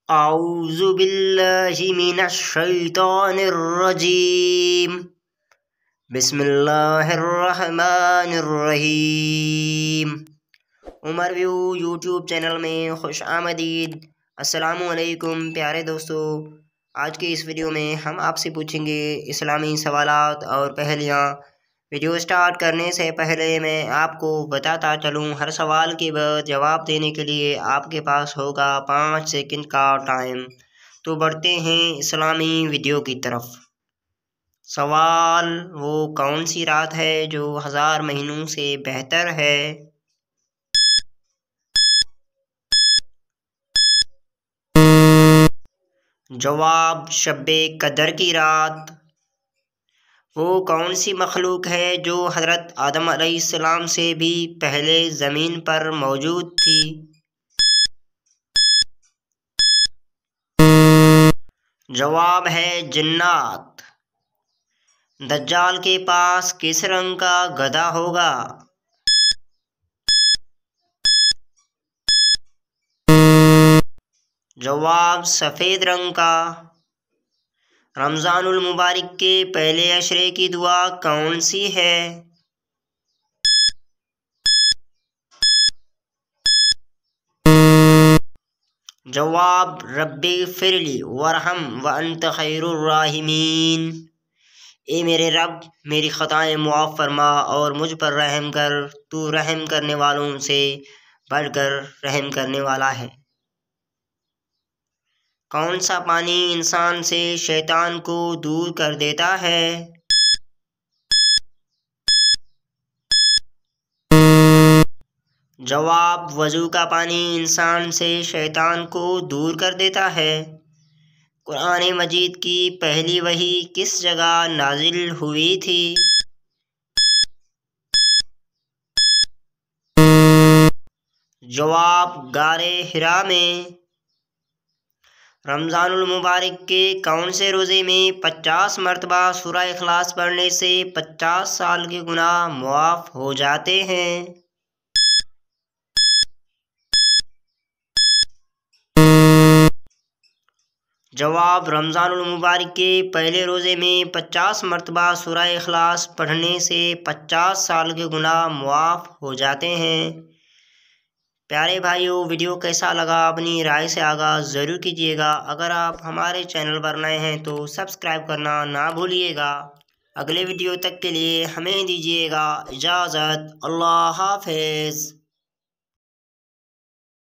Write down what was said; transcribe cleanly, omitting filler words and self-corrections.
औज़ु बिल्लाहि मिनश शैतानिर रजीम। बिस्मिल्लाहिर रहमानिर रहीम। Umar view YouTube channel में खुश आमदीद। अस्सलामु अलैकुम प्यारे दोस्तों, आज के इस वीडियो में हम आपसे पूछेंगे इस्लामी सवालात और पहेलियाँ। वीडियो स्टार्ट करने से पहले मैं आपको बताता चलूँ, हर सवाल के बाद जवाब देने के लिए आपके पास होगा 5 सेकंड का टाइम। तो बढ़ते हैं इस्लामी वीडियो की तरफ। सवाल, वो कौन सी रात है जो 1000 महीनों से बेहतर है? जवाब, शब्बे कदर की रात। वो कौन सी मखलूक है जो हज़रत आदम अलैहिस्सलाम से भी पहले ज़मीन पर मौजूद थी? जवाब है जिन्नात। दज्जाल के पास किस रंग का गधा होगा? जवाब, सफ़ेद रंग का। रमज़ानुल मुबारक के पहले अशरे की दुआ कौन सी है? जवाब, रब्बी फ़िरली वरहम व अंत खैरुर राहिमीन। ए मेरे रब, मेरी ख़ताएँ मुआफ़ फरमा और मुझ पर रहम कर, तू रहम करने वालों से बढ़कर रहम करने वाला है। कौन सा पानी इंसान से शैतान को दूर कर देता है? जवाब, वज़ू का पानी इंसान से शैतान को दूर कर देता है। कुरान मजीद की पहली वही किस जगह नाजिल हुई थी? जवाब, गारे हिरा में। रमज़ानुल मुबारक के कौन से रोज़े में 50 मरतबा सूरा इखलास पढ़ने से 50 साल के गुनाह मुआफ़ हो जाते हैं? जवाब, रमज़ानुल मुबारक के पहले रोज़े में 50 मरतबा सूरा इखलास पढ़ने से 50 साल के गुनाह मुआफ़ हो जाते हैं। प्यारे भाइयों, वीडियो कैसा लगा अपनी राय से आगाज़ ज़रूर कीजिएगा। अगर आप हमारे चैनल पर नए हैं तो सब्सक्राइब करना ना भूलिएगा। अगले वीडियो तक के लिए हमें दीजिएगा इजाज़त। अल्लाह हाफ़िज़।